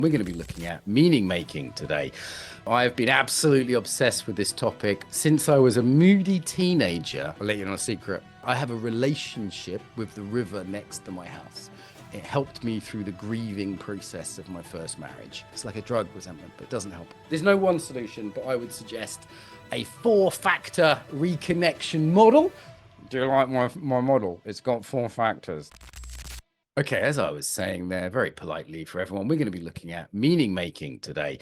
We're going to be looking at meaning making today. I've been absolutely obsessed with this topic since I was a moody teenager. I'll let you know a secret. I have a relationship with the river next to my house. It helped me through the grieving process of my first marriage. It's like a drug, resentment, but it doesn't help. There's no one solution, but I would suggest a 4-factor reconnection model. Do you like my model? It's got 4 factors. Okay, as I was saying there, very politely for everyone, we're going to be looking at meaning making today.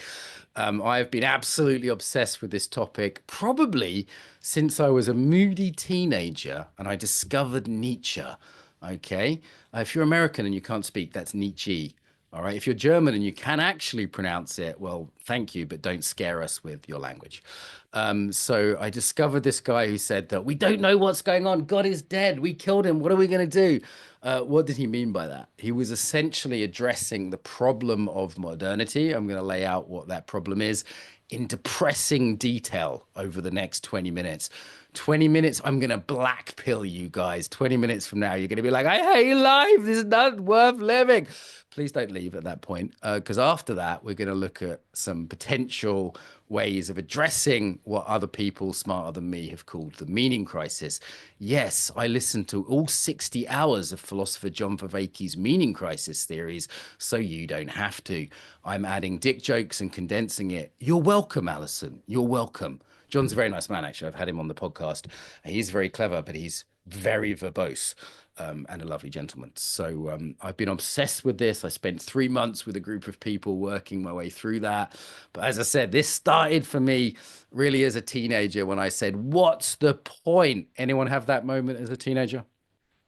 I've been absolutely obsessed with this topic probably since I was a moody teenager and I discovered Nietzsche. Okay, if you're American and you can't speak, that's Nietzsche. All right, if you're German and you can actually pronounce it, well, thank you, but don't scare us with your language. So I discovered this guy who said that we don't know what's going on. God is dead. We killed him. What are we going to do? What did he mean by that? He was essentially addressing the problem of modernity. I'm going to lay out what that problem is in depressing detail over the next 20 minutes. 20 minutes, I'm going to black pill you guys. 20 minutes from now, you're going to be like, I hate life. This is not worth living. Please don't leave at that point, because after that, we're going to look at some potential ways of addressing what other people smarter than me have called the meaning crisis. Yes, I listened to all 60 hours of philosopher John Vervaeke's meaning crisis theories, so you don't have to. I'm adding dick jokes and condensing it. You're welcome, Alison. You're welcome. John's a very nice man, actually. I've had him on the podcast. He's very clever, but he's very verbose. And a lovely gentleman. So I've been obsessed with this. I spent 3 months with a group of people working my way through that. But as I said, this started for me really as a teenager when I said, what's the point? Anyone have that moment as a teenager?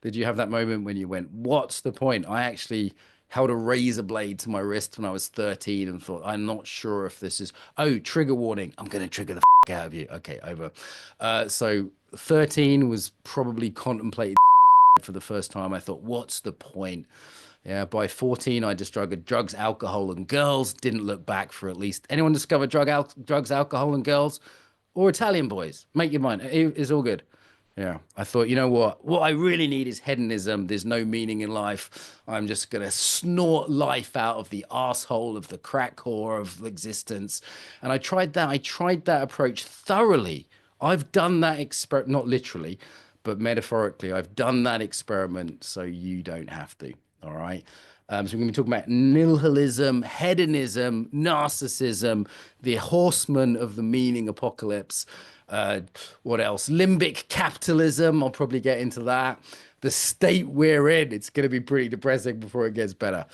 Did you have that moment when you went, what's the point? I actually held a razor blade to my wrist when I was 13 and thought, I'm not sure if this is, oh, trigger warning. I'm going to trigger the out of you. Okay, over. So 13 was probably contemplated for the first time. I thought, what's the point? Yeah, by 14, I discovered drugs, alcohol, and girls. Didn't look back for at least. Anyone discover drugs, alcohol, and girls? Or Italian boys? Make your mind. It's all good. Yeah, I thought, you know what I really need is hedonism. There's no meaning in life. I'm just going to snort life out of the asshole of the crack whore of existence. And I tried that approach thoroughly. I've done that experiment, not literally, but metaphorically, I've done that experiment, so you don't have to. All right. So we're going to be talking about nihilism, hedonism, narcissism, the horsemen of the meaning apocalypse. What else? Limbic capitalism. I'll probably get into that. The state we're in. It's going to be pretty depressing before it gets better.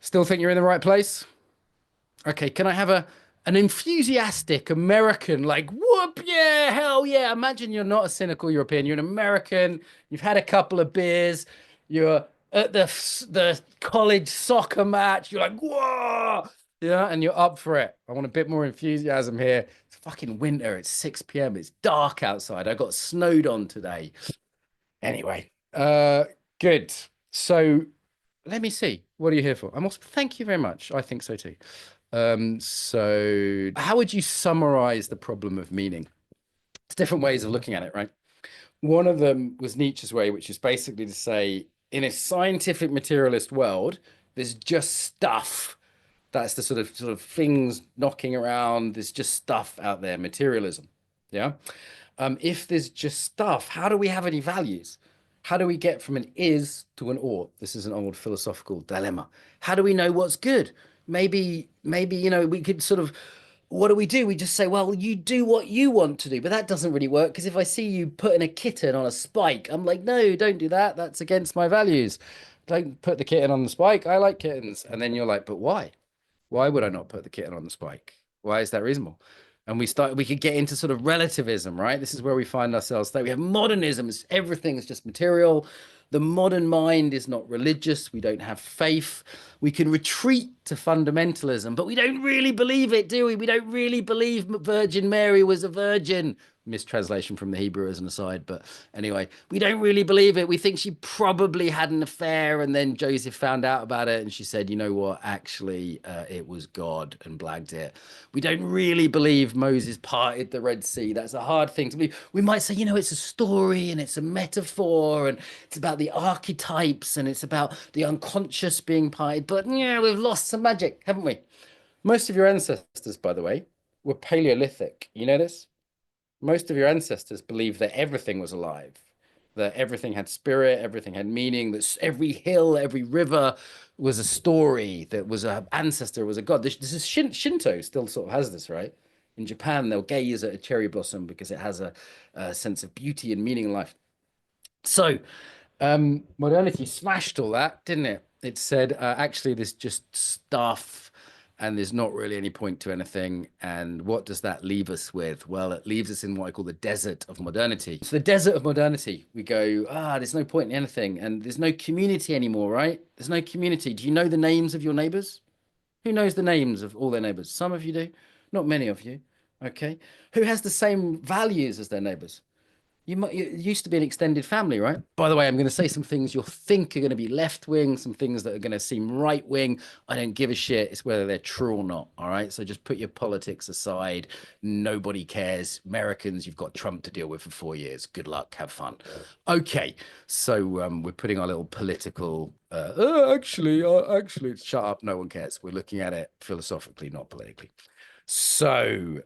Still think you're in the right place? Okay. Can I have an enthusiastic American, like, whoop, yeah, hell yeah. Imagine you're not a cynical European. You're an American. You've had a couple of beers. You're at the college soccer match. You're like, whoa. Yeah, and you're up for it. I want a bit more enthusiasm here. It's fucking winter. It's 6 p.m. It's dark outside. I got snowed on today. Anyway, good. So let me see. What are you here for? I'm also, thank you very much. I think so too. So how would you summarize the problem of meaning? It's different ways of looking at it, right? One of them was Nietzsche's way, which is basically to say, in a scientific materialist world, there's just stuff. That's the sort of things knocking around. There's just stuff out there, materialism. Yeah. If there's just stuff, how do we have any values? How do we get from an is to an ought? This is an old philosophical dilemma. How do we know what's good? Maybe, we could sort of, what do? We just say, well, you do what you want to do, but that doesn't really work. Because if I see you putting a kitten on a spike, I'm like, no, don't do that. That's against my values. Don't put the kitten on the spike. I like kittens. And then you're like, but why? Why would I not put the kitten on the spike? Why is that reasonable? And we could get into sort of relativism, right? This is where we find ourselves. We have modernism. Everything is just material. The modern mind is not religious. We don't have faith. We can retreat to fundamentalism, but we don't really believe it, do we? We don't really believe Virgin Mary was a virgin. mistranslation from the Hebrew as an aside. But anyway, we don't really believe it. We think she probably had an affair, and then Joseph found out about it, and she said, "You know what? Actually, it was God," and blagged it. We don't really believe Moses parted the Red Sea. That's a hard thing to believe. We might say, it's a story and it's a metaphor and it's about the archetypes and it's about the unconscious being parted. But yeah, we've lost some magic, haven't we? Most of your ancestors, by the way, were Paleolithic. You know this? Most of your ancestors believed that everything was alive, that everything had spirit, everything had meaning, that every hill, every river was a story, that was an ancestor, was a god. This is Shinto still sort of has this, right? In Japan, they'll gaze at a cherry blossom because it has a sense of beauty and meaning in life. So modernity smashed all that, didn't it? It said, actually, there's just stuff and there's not really any point to anything. And what does that leave us with? Well, it leaves us in what I call the desert of modernity. So the desert of modernity, we go, there's no point in anything. And there's no community anymore, right? There's no community. Do you know the names of your neighbors? Who knows the names of all their neighbors? Some of you do, not many of you. Okay. Who has the same values as their neighbors? It used to be an extended family, right? By the way, I'm going to say some things you'll think are going to be left wing, some things that are going to seem right wing. I don't give a shit. It's whether they're true or not. All right. So just put your politics aside. Nobody cares. Americans, you've got Trump to deal with for 4 years. Good luck. Have fun. Okay. So we're putting our little political, actually, shut up. No one cares. We're looking at it philosophically, not politically. So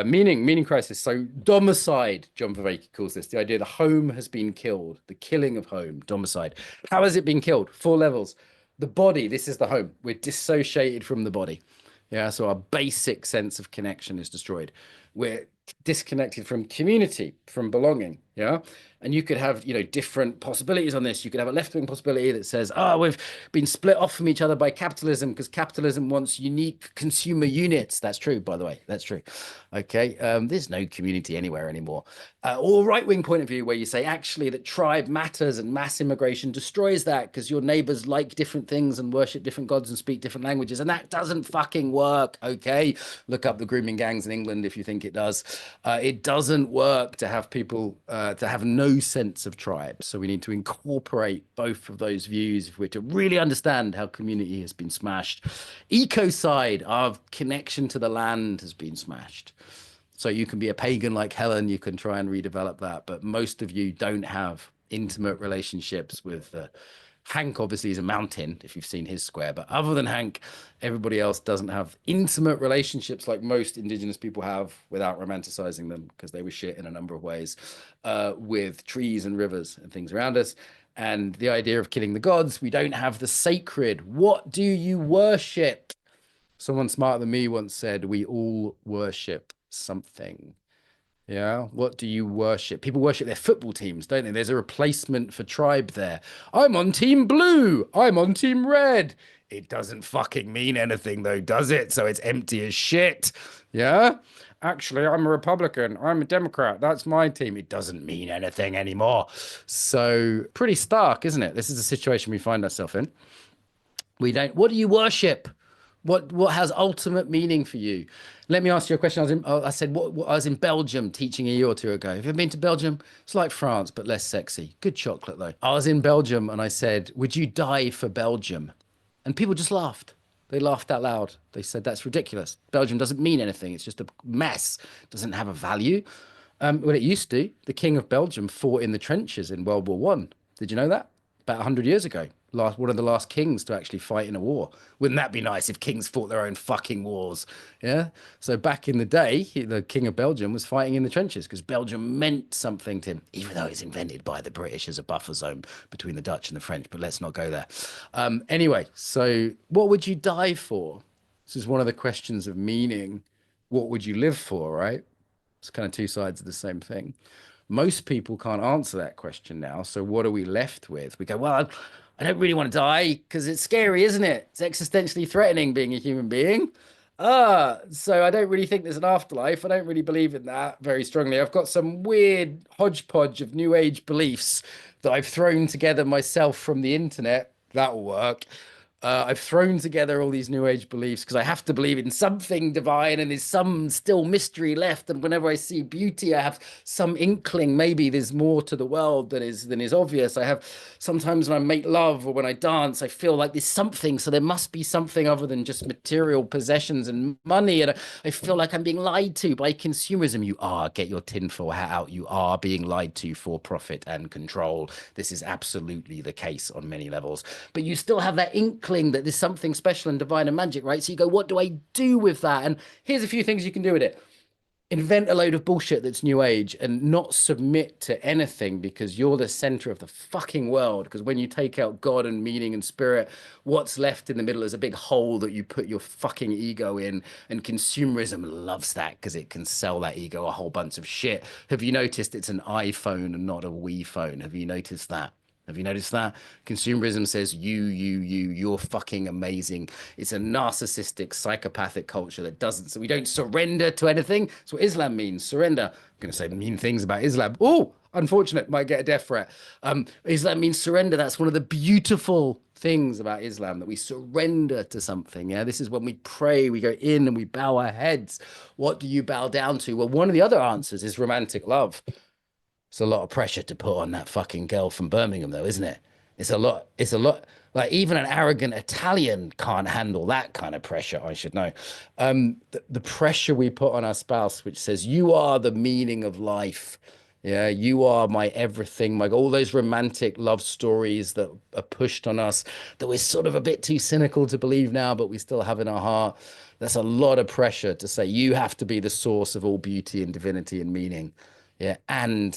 meaning crisis. So domicide, John Vervaeke calls this, the idea the home has been killed, the killing of home, domicide. How has it been killed? 4 levels. The body, this is the home. We're dissociated from the body. Yeah, so our basic sense of connection is destroyed. We're disconnected from community, from belonging. Yeah. And you could have, different possibilities on this. You could have a left-wing possibility that says, we've been split off from each other by capitalism because capitalism wants unique consumer units. That's true, by the way. That's true. Okay. There's no community anywhere anymore. Or right-wing point of view where you say, actually, that tribe matters and mass immigration destroys that because your neighbors like different things and worship different gods and speak different languages. And that doesn't fucking work. Okay. Look up the grooming gangs in England if you think it does. It doesn't work to have people to have no sense of tribe. So we need to incorporate both of those views if we're to really understand how community has been smashed. Ecocide, our connection to the land has been smashed. So you can be a pagan like Helen, you can try and redevelop that, but most of you don't have intimate relationships with Hank obviously is a mountain, if you've seen his square, but other than Hank, everybody else doesn't have intimate relationships like most indigenous people have without romanticizing them, because they were shit in a number of ways, with trees and rivers and things around us. And the idea of killing the gods, we don't have the sacred. What do you worship? Someone smarter than me once said, we all worship something. Yeah. What do you worship? People worship their football teams, don't they? There's a replacement for tribe there. I'm on team blue. I'm on team red. It doesn't fucking mean anything though, does it? So it's empty as shit. Yeah. Actually, I'm a Republican. I'm a Democrat. That's my team. It doesn't mean anything anymore. So pretty stark, isn't it? This is the situation we find ourselves in. What do you worship? What has ultimate meaning for you? Let me ask you a question. I was in Belgium teaching a year or two ago. Have you ever been to Belgium? It's like France, but less sexy. Good chocolate though. I was in Belgium and I said, would you die for Belgium? And people just laughed. They laughed out loud. They said, that's ridiculous. Belgium doesn't mean anything. It's just a mess. It doesn't have a value. Well, it used to. The King of Belgium fought in the trenches in World War One. Did you know that? About 100 years ago. One of the last kings to actually fight in a war. Wouldn't that be nice if kings fought their own fucking wars? Yeah. So back in the day, the King of Belgium was fighting in the trenches because Belgium meant something to him, even though it's invented by the British as a buffer zone between the Dutch and the French. But let's not go there. Anyway, so what would you die for? This is one of the questions of meaning. What would you live for, right? It's kind of two sides of the same thing. Most people can't answer that question now. So what are we left with? We go, well, I don't really want to die because it's scary, isn't it? It's existentially threatening being a human being. So I don't really think there's an afterlife. I don't really believe in that very strongly. I've got some weird hodgepodge of new age beliefs that I've thrown together myself from the internet. That'll work. I've thrown together all these new age beliefs because I have to believe in something divine and there's some still mystery left. And whenever I see beauty, I have some inkling maybe there's more to the world than is obvious. I have sometimes when I make love or when I dance, I feel like there's something. So there must be something other than just material possessions and money. And I feel like I'm being lied to by consumerism. You are, get your tinfoil hat out. You are being lied to for profit and control. This is absolutely the case on many levels. But you still have that inkling that there's something special and divine and magic, right? So you go, what do I do with that? And here's a few things you can do with it. Invent a load of bullshit that's new age and not submit to anything because you're the center of the fucking world. Because when you take out God and meaning and spirit, what's left in the middle is a big hole that you put your fucking ego in. And consumerism loves that because it can sell that ego a whole bunch of shit. Have you noticed it's an iPhone and not a Wii phone? Have you noticed that? Have you noticed that? Consumerism says you're fucking amazing. It's a narcissistic, psychopathic culture that doesn't, so we don't surrender to anything. That's what Islam means, surrender. I'm going to say mean things about Islam. Oh, unfortunate, might get a death threat. Islam means surrender. That's one of the beautiful things about Islam, that we surrender to something. Yeah, this is when we pray, we go in and we bow our heads. What do you bow down to? Well, one of the other answers is romantic love. It's a lot of pressure to put on that fucking girl from Birmingham, though, isn't it? It's a lot. It's a lot. Like even an arrogant Italian can't handle that kind of pressure. I should know. The pressure we put on our spouse, which says you are the meaning of life. Yeah, you are my everything. My all those romantic love stories that are pushed on us that we're sort of a bit too cynical to believe now, but we still have in our heart. That's a lot of pressure to say you have to be the source of all beauty and divinity and meaning. Yeah, and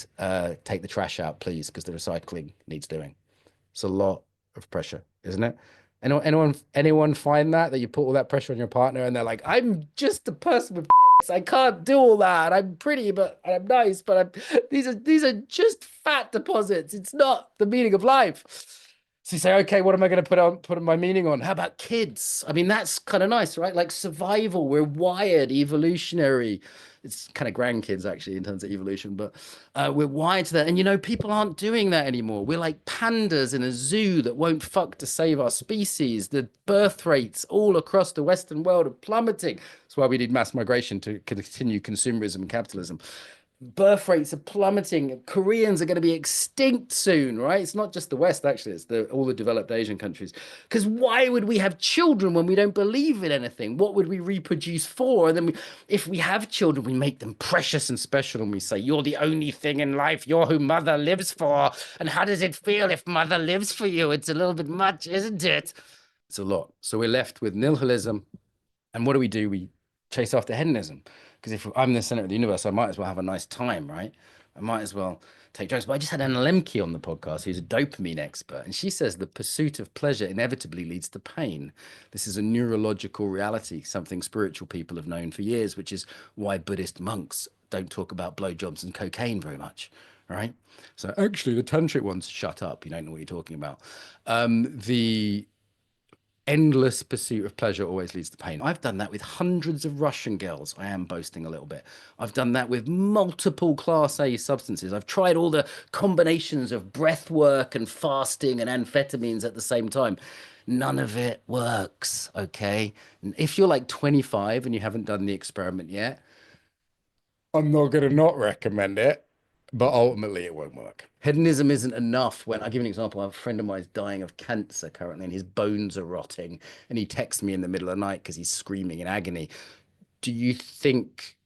take the trash out, please, because the recycling needs doing. It's a lot of pressure, isn't it? Anyone find that you put all that pressure on your partner and they're like, I'm just a person with tits. I can't do all that. I'm pretty, but I'm nice, but these are just fat deposits. It's not the meaning of life. So you say, okay, what am I going to put my meaning on? How about kids? I mean, that's kind of nice, right? Like survival, we're wired, evolutionary. It's kind of grandkids actually in terms of evolution, but we're wired to that. And people aren't doing that anymore. We're like pandas in a zoo that won't fuck to save our species. The birth rates all across the Western world are plummeting. That's why we need mass migration to continue consumerism and capitalism. Birth rates are plummeting. Koreans are going to be extinct soon, right? It's not just the West, actually. It's all the developed Asian countries. Because why would we have children when we don't believe in anything? What would we reproduce for? And then if we have children, we make them precious and special. And we say, you're the only thing in life. You're who mother lives for. And how does it feel if mother lives for you? It's a little bit much, isn't it? It's a lot. So we're left with nihilism. And what do? We chase after hedonism. Because if I'm the center of the universe, I might as well have a nice time, right? I might as well take drugs. But I just had Anna Lemke on the podcast, who's a dopamine expert, and she says the pursuit of pleasure inevitably leads to pain. This is a neurological reality, something spiritual people have known for years, which is why Buddhist monks don't talk about blowjobs and cocaine very much. Right. So actually, the tantric ones, shut up. You don't know what you're talking about. The endless pursuit of pleasure always leads to pain. I've done that with hundreds of Russian girls. I am boasting a little bit. I've done that with multiple class A substances. I've tried all the combinations of breath work and fasting and amphetamines at the same time. None of it works, okay? If you're like 25 and you haven't done the experiment yet, I'm not going to not recommend it, but ultimately it won't work. Hedonism isn't enough. When I give you an example, I have a friend of mine is dying of cancer currently, and his bones are rotting, and he texts me in the middle of the night because he's screaming in agony. Do you think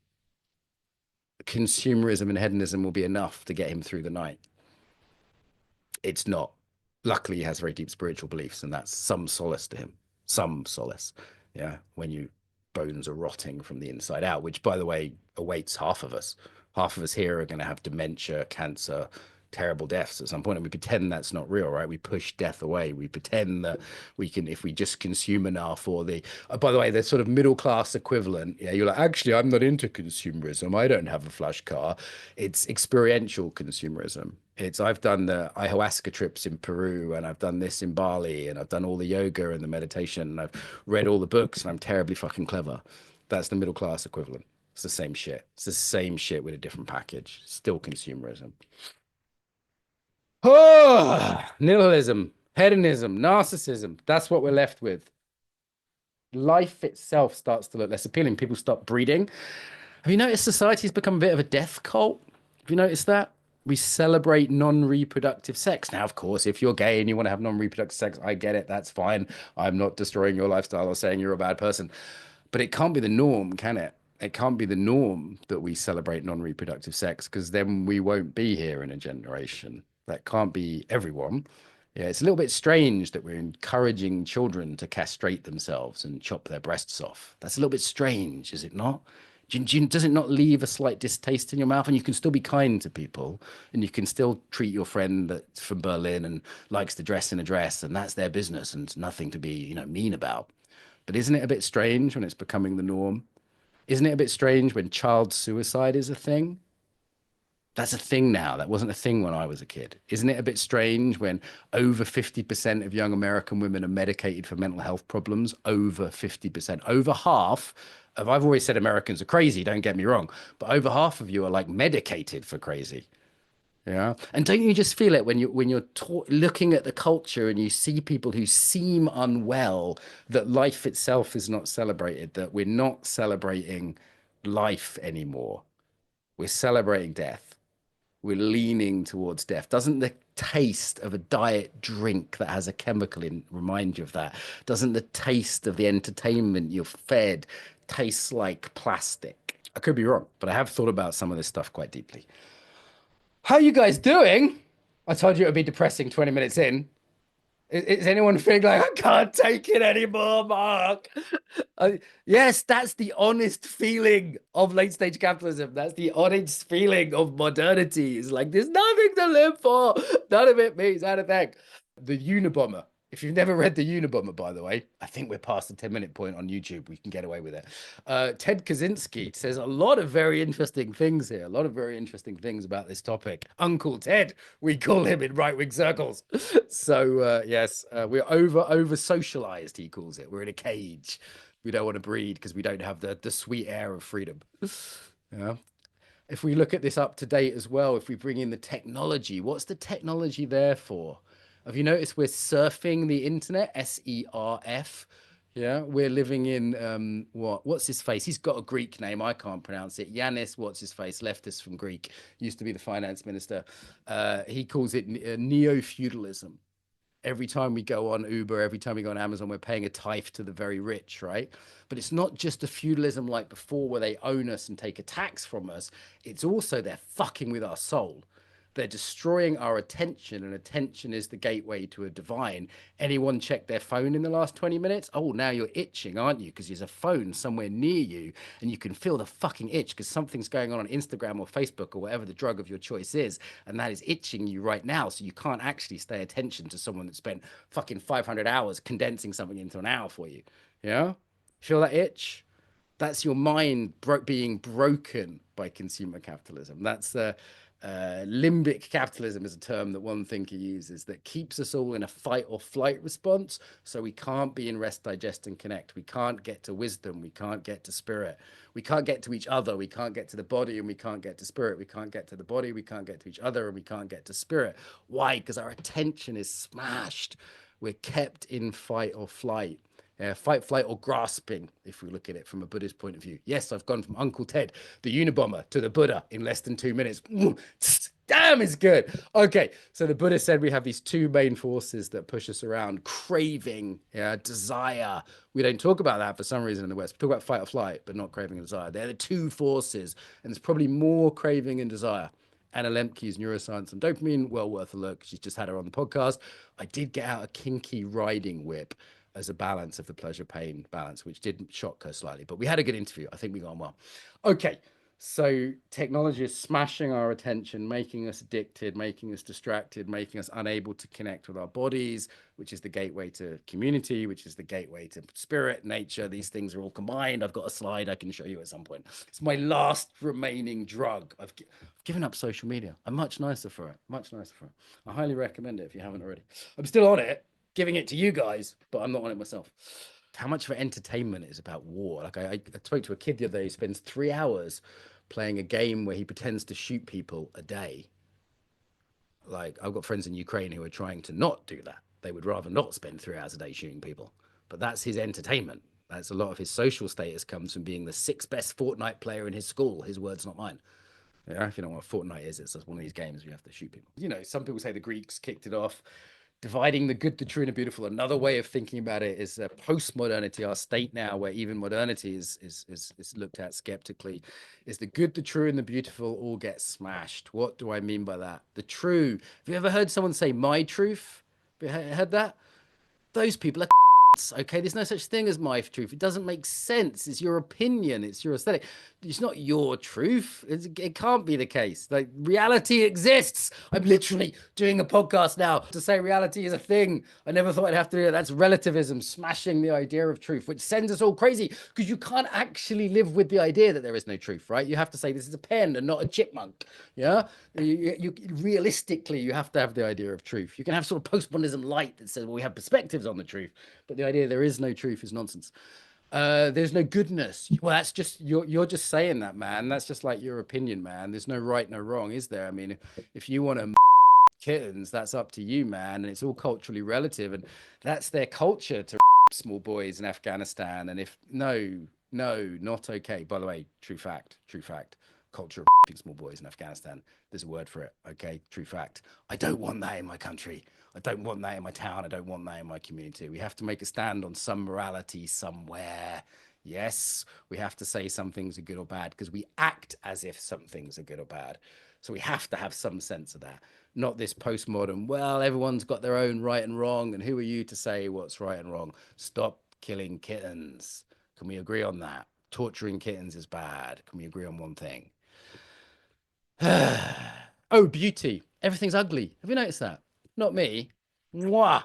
consumerism and hedonism will be enough to get him through the night? It's not. Luckily, he has very deep spiritual beliefs, and that's some solace to him. Some solace. Yeah. When your bones are rotting from the inside out, which, by the way, awaits half of us. Half of us here are going to have dementia, cancer, terrible deaths at some point, and we pretend that's not real, right? We push death away. We pretend that we can, if we just consume enough, or by the way, the sort of middle class equivalent. Yeah, you're like, actually, I'm not into consumerism. I don't have a flash car. It's experiential consumerism. I've done the ayahuasca trips in Peru, and I've done this in Bali, and I've done all the yoga and the meditation, and I've read all the books, and I'm terribly fucking clever. That's the middle class equivalent. It's the same shit. It's the same shit with a different package. Still consumerism. Oh, nihilism. Hedonism, narcissism, that's what we're left with. Life itself starts to look less appealing. People stop breeding. Have you noticed society's become a bit of a death cult? Have you noticed that? We celebrate non-reproductive sex. Now, of course, if you're gay and you want to have non-reproductive sex, I get it. That's fine. I'm not destroying your lifestyle or saying you're a bad person. But it can't be the norm, can it? It can't be the norm that we celebrate non-reproductive sex because then we won't be here in a generation. That can't be everyone. Yeah, it's a little bit strange that we're encouraging children to castrate themselves and chop their breasts off. That's a little bit strange, is it not? Does it not leave a slight distaste in your mouth? And you can still be kind to people, and you can still treat your friend that's from Berlin and likes to dress in a dress, and that's their business, and it's nothing to be, mean about. But isn't it a bit strange when it's becoming the norm? Isn't it a bit strange when child suicide is a thing? That's a thing now. That wasn't a thing when I was a kid. Isn't it a bit strange when over 50% of young American women are medicated for mental health problems? Over 50%. Over half of, I've always said Americans are crazy, don't get me wrong, but over half of you are like medicated for crazy. Yeah. And don't you just feel it when you're looking at the culture and you see people who seem unwell, that life itself is not celebrated, that we're not celebrating life anymore. We're celebrating death. We're leaning towards death. Doesn't the taste of a diet drink that has a chemical in remind you of that? Doesn't the taste of the entertainment you're fed taste like plastic? I could be wrong, but I have thought about some of this stuff quite deeply. How you guys doing? I told you it would be depressing 20 minutes in. Is anyone feeling like I can't take it anymore, Mark? Yes, that's the honest feeling of late stage capitalism. That's the honest feeling of modernity. It's like there's nothing to live for. None of it means anything. The Unabomber. If you've never read the Unabomber, by the way, I think we're past the 10-minute point on YouTube. We can get away with it. Ted Kaczynski says a lot of very interesting things here. A lot of very interesting things about this topic. Uncle Ted, we call him in right wing circles. So yes, we're over socialized. He calls it. We're in a cage. We don't want to breed because we don't have the sweet air of freedom. Yeah. If we look at this up to date as well, if we bring in the technology, what's the technology there for? Have you noticed we're surfing the internet? SERF. Yeah, we're living in what's his face? He's got a Greek name. I can't pronounce it. Yanis, what's his face? Leftist from Greek, used to be the finance minister. He calls it neo-feudalism. Every time we go on Uber, every time we go on Amazon, we're paying a tithe to the very rich, right? But it's not just a feudalism like before where they own us and take a tax from us. It's also they're fucking with our soul. They're destroying our attention, and attention is the gateway to a divine. Anyone check their phone in the last 20 minutes? Oh, now you're itching, aren't you? Because there's a phone somewhere near you and you can feel the fucking itch because something's going on Instagram or Facebook or whatever the drug of your choice is. And that is itching you right now. So you can't actually stay attention to someone that spent fucking 500 hours condensing something into an hour for you. Yeah? Feel that itch? That's your mind being broken by consumer capitalism. That's the limbic capitalism is a term that one thinker uses that keeps us all in a fight or flight response. So we can't be in rest, digest, and connect. We can't get to wisdom. We can't get to spirit. We can't get to each other. We can't get to the body, and we can't get to spirit. We can't get to the body. We can't get to each other, and we can't get to spirit. Why? Because our attention is smashed. We're kept in fight or flight. Fight, flight, or grasping, if we look at it from a Buddhist point of view. Yes, I've gone from Uncle Ted, the Unabomber, to the Buddha in less than 2 minutes. Damn, it's good. Okay, so the Buddha said we have these two main forces that push us around: craving, desire. We don't talk about that for some reason in the West. We talk about fight or flight, but not craving and desire. They're the two forces, and there's probably more craving and desire. Anna Lemke's neuroscience and dopamine, well worth a look. She's just had her on the podcast. I did get out a kinky riding whip as a balance of the pleasure pain balance, which did shock her slightly, but we had a good interview. I think we got on well. Okay, so technology is smashing our attention, making us addicted, making us distracted, making us unable to connect with our bodies, which is the gateway to community, which is the gateway to spirit, nature. These things are all combined. I've got a slide I can show you at some point. It's my last remaining drug. I've given up social media. I'm much nicer for it. Much nicer for it. I highly recommend it if you haven't already. I'm still on it, giving it to you guys, but I'm not on it myself. How much of entertainment is about war? Like I spoke to a kid the other day who spends 3 hours playing a game where he pretends to shoot people a day. Like I've got friends in Ukraine who are trying to not do that. They would rather not spend 3 hours a day shooting people. But that's his entertainment. That's a lot of his social status comes from being the sixth best Fortnite player in his school. His words, not mine. Yeah, if you don't know what Fortnite is, it's one of these games where you have to shoot people. You know, some people say the Greeks kicked it off, dividing the good, the true, and the beautiful. Another way of thinking about it is post-modernity, our state now, where even modernity is looked at skeptically, is the good, the true, and the beautiful all get smashed. What do I mean by that? The true. Have you ever heard someone say "my truth"? Have you heard that? Those people are okay. There's no such thing as my truth. It doesn't make sense. It's your opinion. It's your aesthetic. It's not your truth. It can't be the case. Like, reality exists. I'm literally doing a podcast now to say reality is a thing. I never thought I'd have to do it. That's relativism, smashing the idea of truth, which sends us all crazy because you can't actually live with the idea that there is no truth, right? You have to say this is a pen and not a chipmunk. Yeah. You realistically, you have to have the idea of truth. You can have sort of postmodernism light that says, well, we have perspectives on the truth, but the idea there is no truth is nonsense. There's no goodness. Well, that's just you're just saying that, man. That's just like your opinion, man. There's no right, no wrong, is there? I mean, if you want to kittens, that's up to you, man. And it's all culturally relative, and that's their culture to rape small boys in Afghanistan. And if no, not okay. By the way, true fact, culture of raping small boys in Afghanistan. There's a word for it. Okay, true fact. I don't want that in my country. I don't want that in my town. I don't want that in my community. We have to make a stand on some morality somewhere. Yes, we have to say some things are good or bad because we act as if some things are good or bad. So we have to have some sense of that. Not this postmodern, well, everyone's got their own right and wrong. And who are you to say what's right and wrong? Stop killing kittens. Can we agree on that? Torturing kittens is bad. Can we agree on one thing? Oh, beauty. Everything's ugly. Have you noticed that? Not me. Mwah.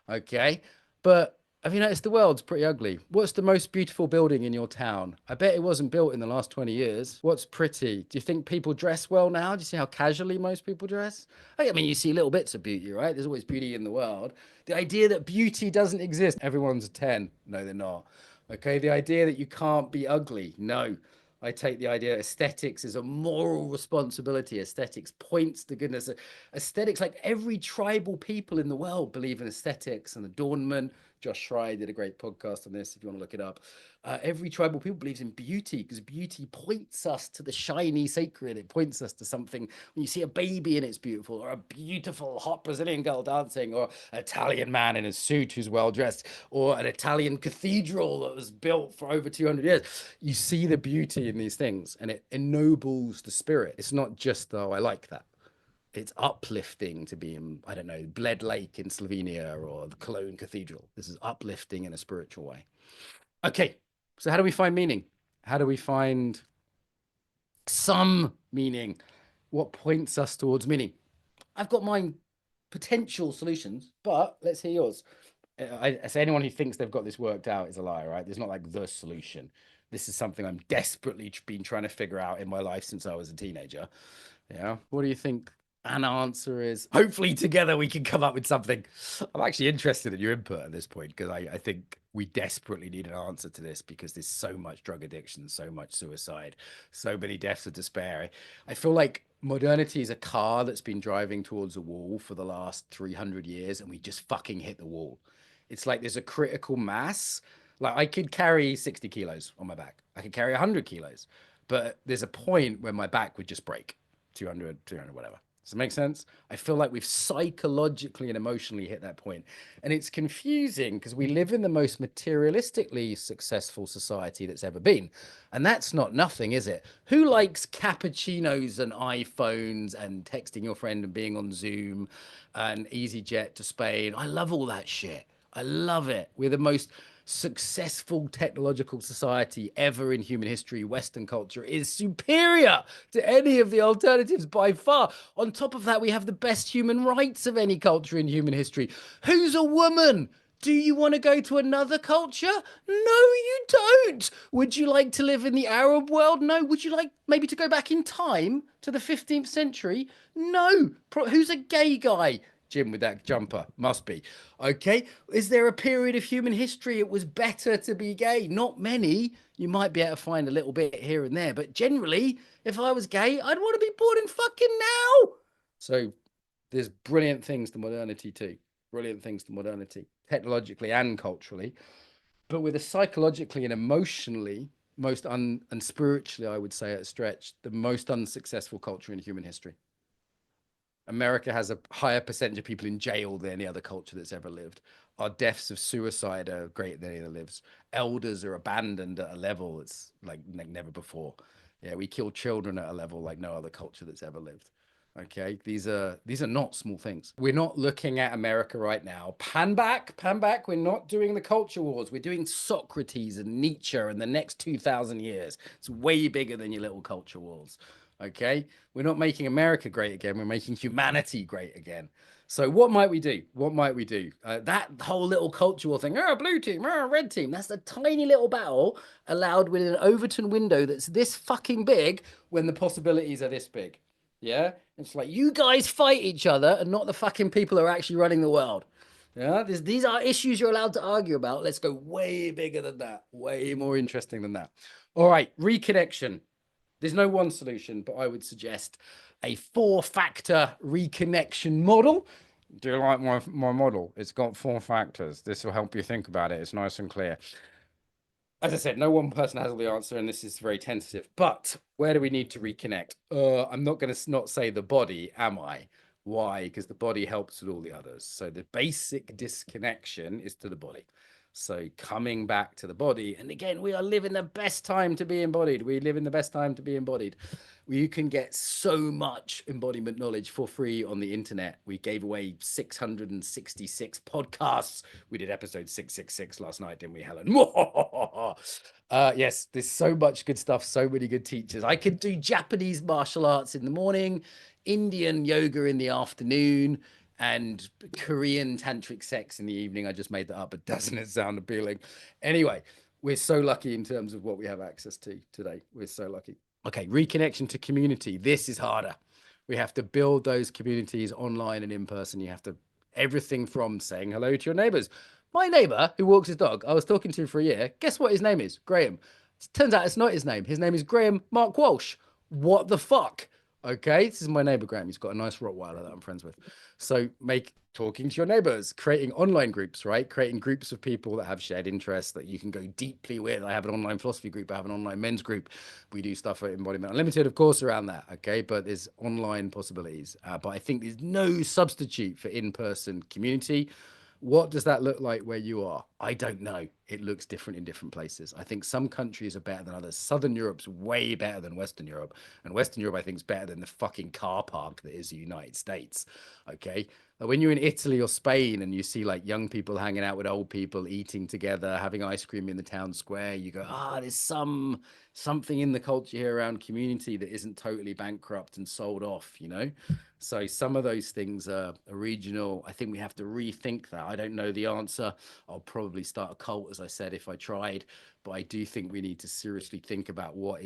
Okay. But have you noticed the world's pretty ugly? What's the most beautiful building in your town? I bet it wasn't built in the last 20 years. What's pretty? Do you think people dress well now? Do you see how casually most people dress? I mean, you see little bits of beauty, right? There's always beauty in the world. The idea that beauty doesn't exist, everyone's a 10. No, they're not. Okay. The idea that you can't be ugly. No. I take the idea aesthetics is a moral responsibility. Aesthetics points to goodness. Aesthetics, like every tribal people in the world believe in aesthetics and adornment. Josh Schreier did a great podcast on this if you want to look it up. Every tribal people believes in beauty because beauty points us to the shiny sacred. It points us to something. When you see a baby and it's beautiful, or a beautiful hot Brazilian girl dancing, or an Italian man in a suit who's well dressed, or an Italian cathedral that was built for over 200 years, you see the beauty in these things and it ennobles the spirit. It's not just, oh, I like that. It's uplifting to be in, I don't know, Bled Lake in Slovenia or the Cologne Cathedral. This is uplifting in a spiritual way. Okay, so how do we find meaning? How do we find some meaning? What points us towards meaning? I've got my potential solutions, but let's hear yours. I say anyone who thinks they've got this worked out is a liar, right? There's not like the solution. This is something I'm desperately been trying to figure out in my life since I was a teenager. Yeah. What do you think an answer is? Hopefully together we can come up with something. I'm actually interested in your input at this point because I think we desperately need an answer to this because there's so much drug addiction, so much suicide, so many deaths of despair. I feel like modernity is a car that's been driving towards a wall for the last 300 years and we just fucking hit the wall. It's like there's a critical mass. Like I could carry 60 kilos on my back. I could carry 100 kilos, but there's a point where my back would just break. 200, whatever. Does it make sense? I feel like we've psychologically and emotionally hit that point. And it's confusing because we live in the most materialistically successful society that's ever been. And that's not nothing, is it? Who likes cappuccinos and iPhones and texting your friend and being on Zoom and EasyJet to Spain? I love all that shit. I love it. We're the most successful technological society ever in human history. Western culture is superior to any of the alternatives by far. On top of that, we have the best human rights of any culture in human history. Who's a woman? Do you want to go to another culture? No, you don't. Would you like to live in the Arab world? No. Would you like maybe to go back in time to the 15th century? No. Who's a gay guy? Jim with that jumper, must be. Okay, is there a period of human history it was better to be gay? Not many. You might be able to find a little bit here and there, but generally, if I was gay, I'd want to be born in fucking now. So there's brilliant things to modernity too. brilliant things to modernity, technologically and culturally. But we're the psychologically and emotionally and spiritually, I would say at a stretch, the most unsuccessful culture in human history. America has a higher percentage of people in jail than any other culture that's ever lived. Our deaths of suicide are greater than any other lives. Elders are abandoned at a level that's like never before. Yeah, we kill children at a level like no other culture that's ever lived. Okay, these are not small things. We're not looking at America right now. Pan back, pan back. We're not doing the culture wars. We're doing Socrates and Nietzsche and the next 2,000 years. It's way bigger than your little culture wars. Okay, we're not making America great again. We're making humanity great again. So what might we do? What might we do? That whole little cultural thing, oh, blue team, oh, red team, that's a tiny little battle allowed within an Overton window that's this fucking big when the possibilities are this big. Yeah, it's like you guys fight each other and not the fucking people who are actually running the world. Yeah, these are issues you're allowed to argue about. Let's go way bigger than that, way more interesting than that. All right, reconnection. There's no one solution, but I would suggest a 4-factor reconnection model. Do you like my model? It's got 4 factors. This will help you think about it. It's nice and clear. As I said, no one person has all the answer, and this is very tentative. But where do we need to reconnect? I'm not going to not say the body, am I? Why? Because the body helps with all the others. So the basic disconnection is to the body. So coming back to the body, and again, we are living the best time to be embodied. We live in the best time to be embodied. You can get so much embodiment knowledge for free on the internet. We gave away 666 podcasts. We did episode 666 last night, didn't we, Helen? Yes, there's so much good stuff, so many good teachers. I could do Japanese martial arts in the morning, Indian yoga in the afternoon, and Korean tantric sex in the evening. I just made that up, but doesn't it sound appealing? Anyway, we're so lucky in terms of what we have access to today. We're so lucky. Okay, reconnection to community. This is harder. We have to build those communities online and in person. You have to, everything from saying hello to your neighbors. My neighbor who walks his dog, I was talking to for a year. Guess what his name is? Graham. It turns out it's not his name. His name is Graham Mark Walsh. What the fuck? Okay, this is my neighbor Graham. He's got a nice Rottweiler that I'm friends with. So make talking to your neighbors, creating online groups, right? Creating groups of people that have shared interests that you can go deeply with. I have an online philosophy group. I have an online men's group. We do stuff at Embodiment Unlimited, of course, around that. Okay, but there's online possibilities. But I think there's no substitute for in-person community. What does that look like where you are? I don't know. It looks different in different places. I think some countries are better than others. Southern Europe's way better than Western Europe. And Western Europe, I think, is better than the fucking car park that is the United States. Okay. When you're in Italy or Spain and you see like young people hanging out with old people, eating together, having ice cream in the town square, you go, there's something in the culture here around community that isn't totally bankrupt and sold off, you know? So some of those things are regional. I think we have to rethink that. I don't know the answer. I'll probably start a cult, as I said, if I tried. But I do think we need to seriously think about what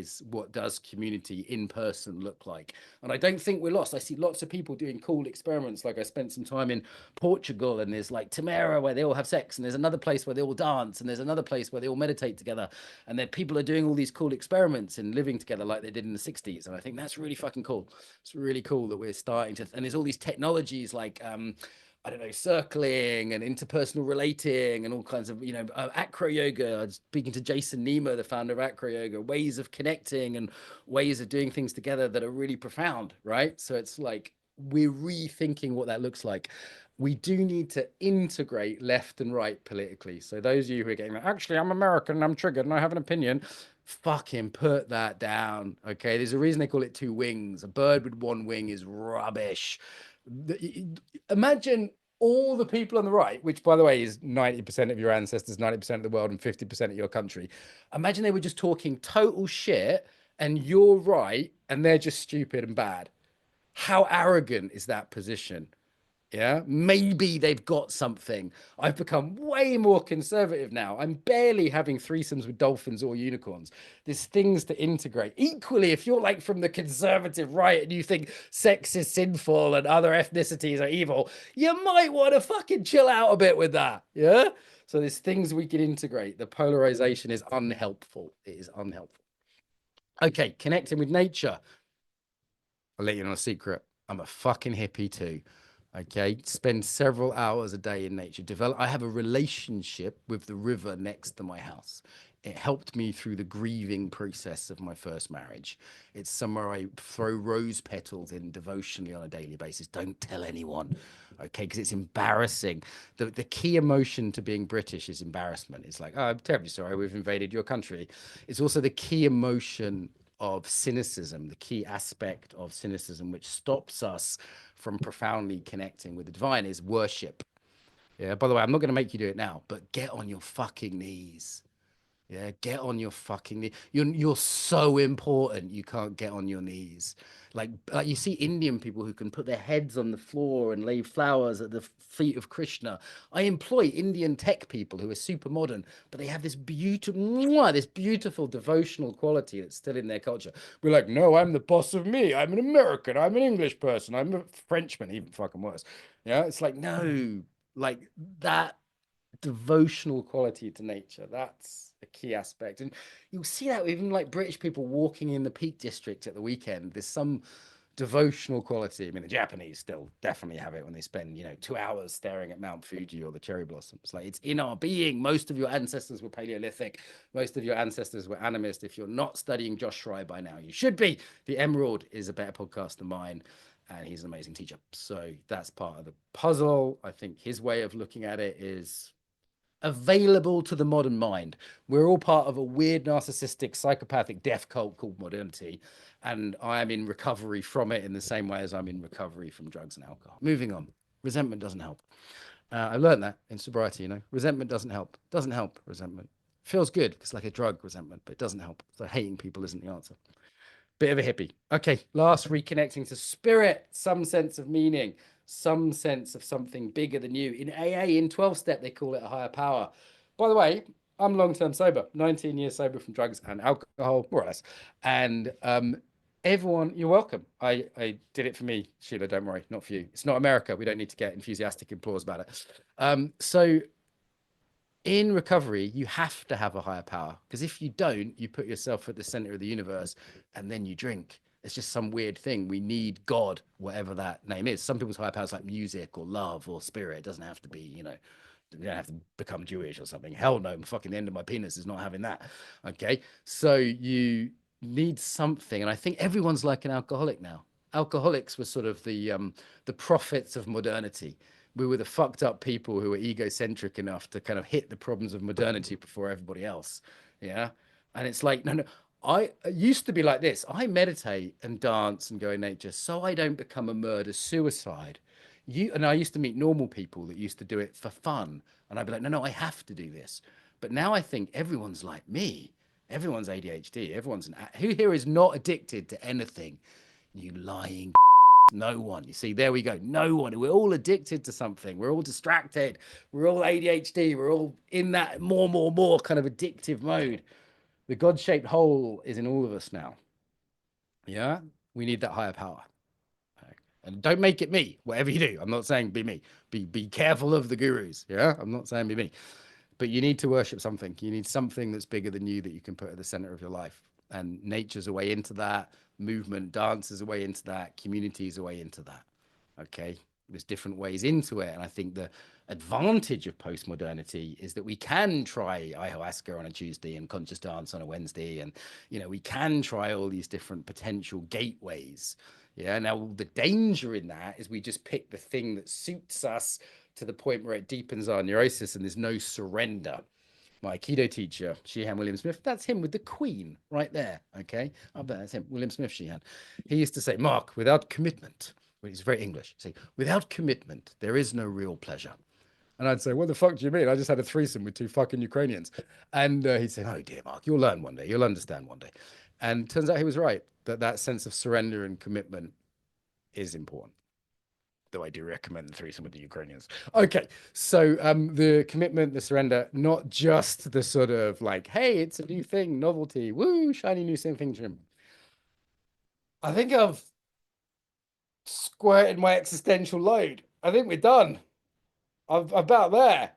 does community in person look like. And I don't think we're lost. I see lots of people doing cool experiments. Like I spent some time in Portugal, and there's like Tamera where they all have sex, and there's another place where they all dance, and there's another place where they all meditate together. And then people are doing all these cool experiments and living together like they did in the 60s. And I think that's really fucking cool. It's really cool that we're starting to, and there's all these technologies like I don't know, circling and interpersonal relating and all kinds of, acro yoga. I was speaking to Jason Niemer, the founder of acro yoga, ways of connecting and ways of doing things together that are really profound, right? So it's like we're rethinking what that looks like. We do need to integrate left and right politically. So those of you who are getting like, actually, I'm American and I'm triggered and I have an opinion, fucking put that down. Okay, there's a reason they call it 2 wings. A bird with 1 wing is rubbish. Imagine all the people on the right, which by the way is 90% of your ancestors, 90% of the world, and 50% of your country. Imagine they were just talking total shit and you're right and they're just stupid and bad. How arrogant is that position? Yeah, maybe they've got something. I've become way more conservative now. I'm barely having threesomes with dolphins or unicorns. There's things to integrate. Equally, if you're like from the conservative right and you think sex is sinful and other ethnicities are evil, you might want to fucking chill out a bit with that. Yeah. So there's things we can integrate. The polarization is unhelpful. It is unhelpful. Okay, connecting with nature. I'll let you know a secret. I'm a fucking hippie too. Okay, spend several hours a day in nature. Develop. I have a relationship with the river next to my house. It helped me through the grieving process of my first marriage. It's somewhere I throw rose petals in devotionally on a daily basis. Don't tell anyone, okay? Because it's embarrassing. The key emotion to being British is embarrassment. It's like, oh, I'm terribly sorry, we've invaded your country. It's also the key emotion of cynicism, the key aspect of cynicism, which stops us from profoundly connecting with the divine, is worship. Yeah. By the way, I'm not going to make you do it now, but get on your fucking knees. Yeah, get on your fucking knee. You're so important. You can't get on your knees. Like you see Indian people who can put their heads on the floor and lay flowers at the feet of Krishna. I employ Indian tech people who are super modern, but they have this beautiful devotional quality that's still in their culture. We're like, no, I'm the boss of me. I'm an American. I'm an English person. I'm a Frenchman, even fucking worse. Yeah, it's like, no, like that devotional quality to nature. That's a key aspect. And you'll see that even like British people walking in the Peak District at the weekend. There's some devotional quality. I mean, the Japanese still definitely have it when they spend, 2 hours staring at Mount Fuji or the cherry blossoms. Like it's in our being. Most of your ancestors were Paleolithic. Most of your ancestors were animist. If you're not studying Josh Fry by now, you should be. The Emerald is a better podcast than mine. And he's an amazing teacher. So that's part of the puzzle. I think his way of looking at it is available to the modern mind. We're all part of a weird, narcissistic, psychopathic death cult called modernity. And I am in recovery from it in the same way as I'm in recovery from drugs and alcohol. Moving on. Resentment doesn't help. I learned that in sobriety, Resentment doesn't help. Doesn't help, resentment. Feels good. It's like a drug, resentment, but it doesn't help. So hating people isn't the answer. Bit of a hippie. Okay, last, reconnecting to spirit, some sense of meaning, some sense of something bigger than you. In AA, in 12 step, they call it a higher power. By the way, I'm long term sober, 19 years sober from drugs and alcohol, more or less. And everyone, you're welcome. I did it for me, Sheila, don't worry, not for you. It's not America. We don't need to get enthusiastic applause about it. So in recovery, you have to have a higher power, because if you don't, you put yourself at the center of the universe and then you drink. It's just some weird thing. We need God, whatever that name is. Some people's higher powers like music or love or spirit. It doesn't have to be, you don't have to become Jewish or something. Hell no, fucking the end of my penis is not having that. Okay. So you need something. And I think everyone's like an alcoholic now. Alcoholics were sort of the prophets of modernity. We were the fucked up people who were egocentric enough to kind of hit the problems of modernity before everybody else. Yeah. And it's like, no, no, I used to be like this. I meditate and dance and go in nature so I don't become a murder suicide. And I used to meet normal people that used to do it for fun. And I'd be like, no, no, I have to do this. But now I think everyone's like me. Everyone's ADHD. Who here is not addicted to anything? You lying. No one. You see, there we go. No one. We're all addicted to something. We're all distracted. We're all ADHD. We're all in that more kind of addictive mode. The God-shaped hole is in all of us now. Yeah. We need that higher power. And don't make it me, whatever you do. I'm not saying be me. Be careful of the gurus. Yeah. I'm not saying be me. But you need to worship something. You need something that's bigger than you that you can put at the center of your life. And nature's a way into that. Movement, dance is a way into that. Community is a way into that. Okay. There's different ways into it. And I think the advantage of postmodernity is that we can try ayahuasca on a Tuesday and conscious dance on a Wednesday. And, we can try all these different potential gateways. Yeah. Now, the danger in that is we just pick the thing that suits us to the point where it deepens our neurosis and there's no surrender. My Aikido teacher, Sheehan William Smith, that's him with the Queen right there. Okay. I bet that's him, William Smith Sheehan. He used to say, Mark, without commitment, well, he's very English, say, without commitment, there is no real pleasure. And I'd say, what the fuck do you mean? I just had a threesome with two fucking Ukrainians. And he'd say, oh dear, Mark, you'll learn one day. You'll understand one day. And turns out he was right, that sense of surrender and commitment is important, though I do recommend the threesome with the Ukrainians. Okay, so the commitment, the surrender, not just the sort of like, hey, it's a new thing, novelty, woo, shiny new thing trim. I think I've squirted my existential load. I think we're done. I'm about there.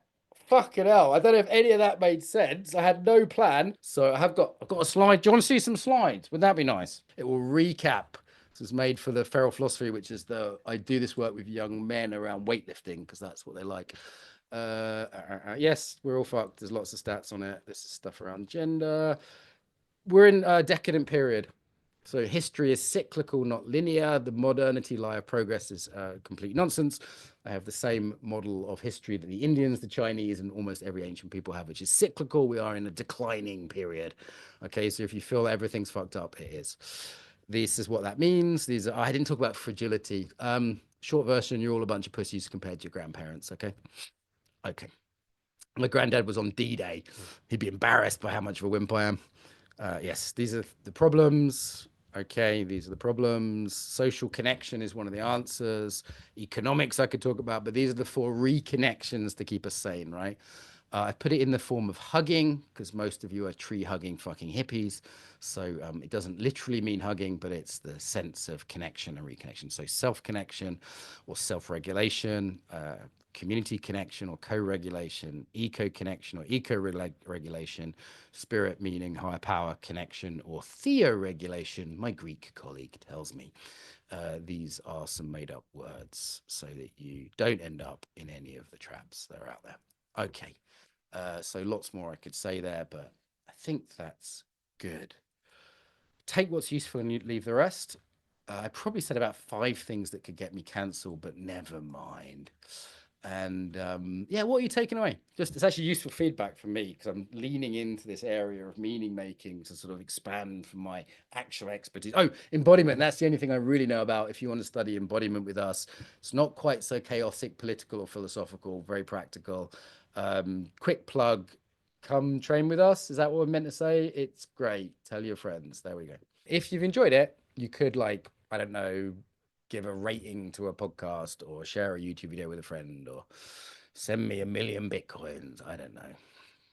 Fucking hell. I don't know if any of that made sense. I had no plan. So I've got a slide. Do you want to see some slides? Would that be nice? It will recap This is made for the feral philosophy, which is I do this work with young men around weightlifting because that's what they like. Yes, we're all fucked. There's lots of stats on it. This is stuff around gender. We're in a decadent period. So history is cyclical, not linear. The modernity lie of progress is complete nonsense. I have the same model of history that the Indians, the Chinese, and almost every ancient people have, which is cyclical. We are in a declining period. Okay, so if you feel everything's fucked up, it is. This is what that means. I didn't talk about fragility. Short version, you're all a bunch of pussies compared to your grandparents. Okay. Okay. My granddad was on D-Day. He'd be embarrassed by how much of a wimp I am. Yes, these are the problems. Okay, these are the problems. Social connection is one of the answers. Economics I could talk about, but these are the 4 reconnections to keep us sane, right? I put it in the form of hugging because most of you are tree hugging fucking hippies. So it doesn't literally mean hugging, but it's the sense of connection and reconnection. So self-connection or self-regulation, community connection or co-regulation, eco-connection or eco-regulation, spirit meaning higher power connection or theo-regulation, my Greek colleague tells me. These are some made-up words so that you don't end up in any of the traps that are out there. Okay. So lots more I could say there, but I think that's good. Take what's useful and leave the rest. I probably said about 5 things that could get me cancelled, but never mind. And yeah, what are you taking away? Just it's actually useful feedback from me because I'm leaning into this area of meaning making to sort of expand from my actual expertise. Oh, embodiment. That's the only thing I really know about. If you want to study embodiment with us, it's not quite so chaotic, political or philosophical, very practical. Quick plug, come train with us. Is that what we're meant to say? It's great. Tell your friends. There we go. If you've enjoyed it, you could like, I don't know, give a rating to a podcast or share a YouTube video with a friend or send me 1 million Bitcoins. I don't know.